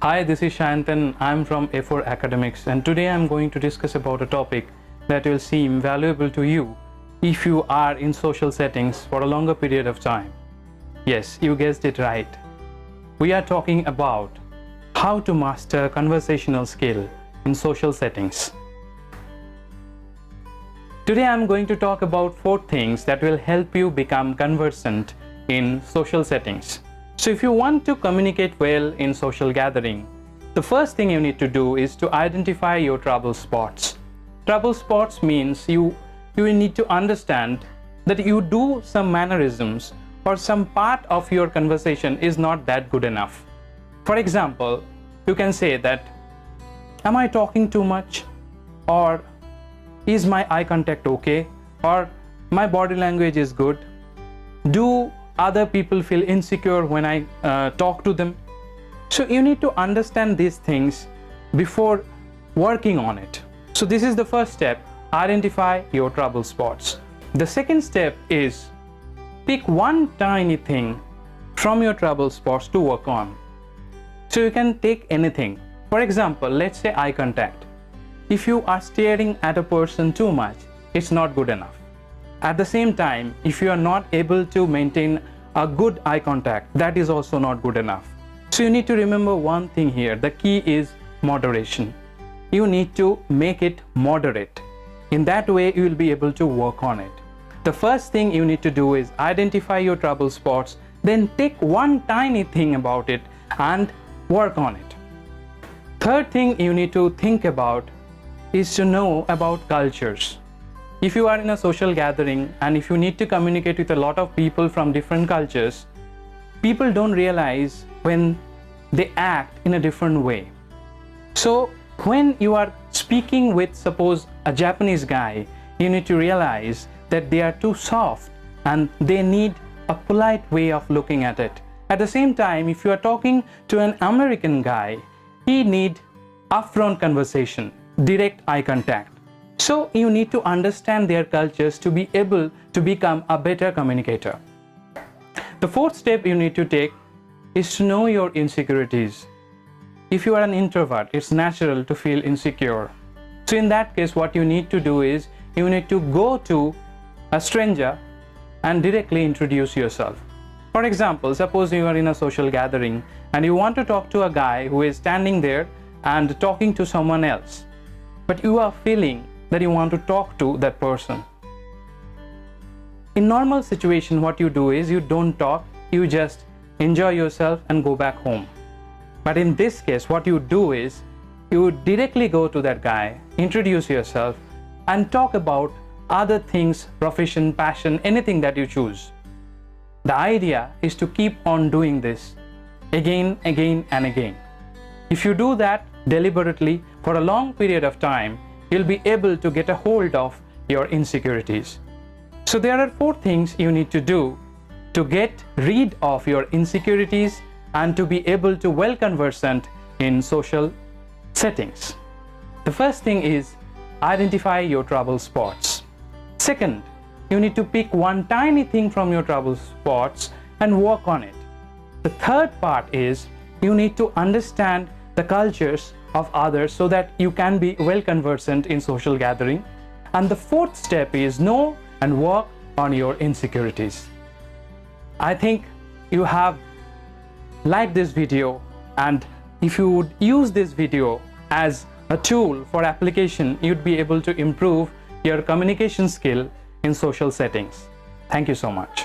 Hi, this is Shantan. I'm from A4 Academics, and today I'm going to discuss about a topic that will seem valuable to you if you are in social settings for a longer period of time. Yes, you guessed it right. We are talking about how to master conversational skill in social settings. Today I'm going to talk about 4 things that will help you become conversant in social settings. So if you want to communicate well in social gathering, the first thing you need to do is to identify your trouble spots. Trouble spots means you need to understand that you do some mannerisms or some part of your conversation is not that good enough. For example, you can say that, am I talking too much? Or is my eye contact okay? Or my body language is good? Do other people feel insecure when I talk to them? So you need to understand these things before working on it. So this is the first step, identify your trouble spots. The second step is pick one tiny thing from your trouble spots to work on. So you can take anything. For example, let's say eye contact. If you are staring at a person too much, it's not good enough. At the same time, if you are not able to maintain a good eye contact, that is also not good enough. So you need to remember one thing here. The key is moderation. You need to make it moderate. In that way, you will be able to work on it. The first thing you need to do is identify your trouble spots, then take one tiny thing about it and work on it. Third thing you need to think about is to know about cultures. If you are in a social gathering and if you need to communicate with a lot of people from different cultures, people don't realize when they act in a different way. So when you are speaking with, suppose, a Japanese guy, you need to realize that they are too soft and they need a polite way of looking at it. At the same time, if you are talking to an American guy, he needs upfront conversation, direct eye contact. So you need to understand their cultures to be able to become a better communicator. The fourth step you need to take is to know your insecurities. If you are an introvert, it's natural to feel insecure. So in that case, what you need to do is you need to go to a stranger and directly introduce yourself. For example, suppose you are in a social gathering and you want to talk to a guy who is standing there and talking to someone else, but you are feeling that you want to talk to that person. In normal situation, what you do is you don't talk, you just enjoy yourself and go back home. But in this case, what you do is you directly go to that guy, introduce yourself and talk about other things, profession, passion, anything that you choose. The idea is to keep on doing this again and again. If you do that deliberately for a long period of time, you'll be able to get a hold of your insecurities. So there are 4 things you need to do to get rid of your insecurities and to be able to well conversant in social settings. The first thing is identify your trouble spots. Second, you need to pick one tiny thing from your trouble spots and work on it. The third part is you need to understand the cultures of others so that you can be well conversant in social gathering. And the fourth step is know and work on your insecurities. I think you have liked this video, and if you would use this video as a tool for application, you'd be able to improve your communication skill in social settings. Thank you so much.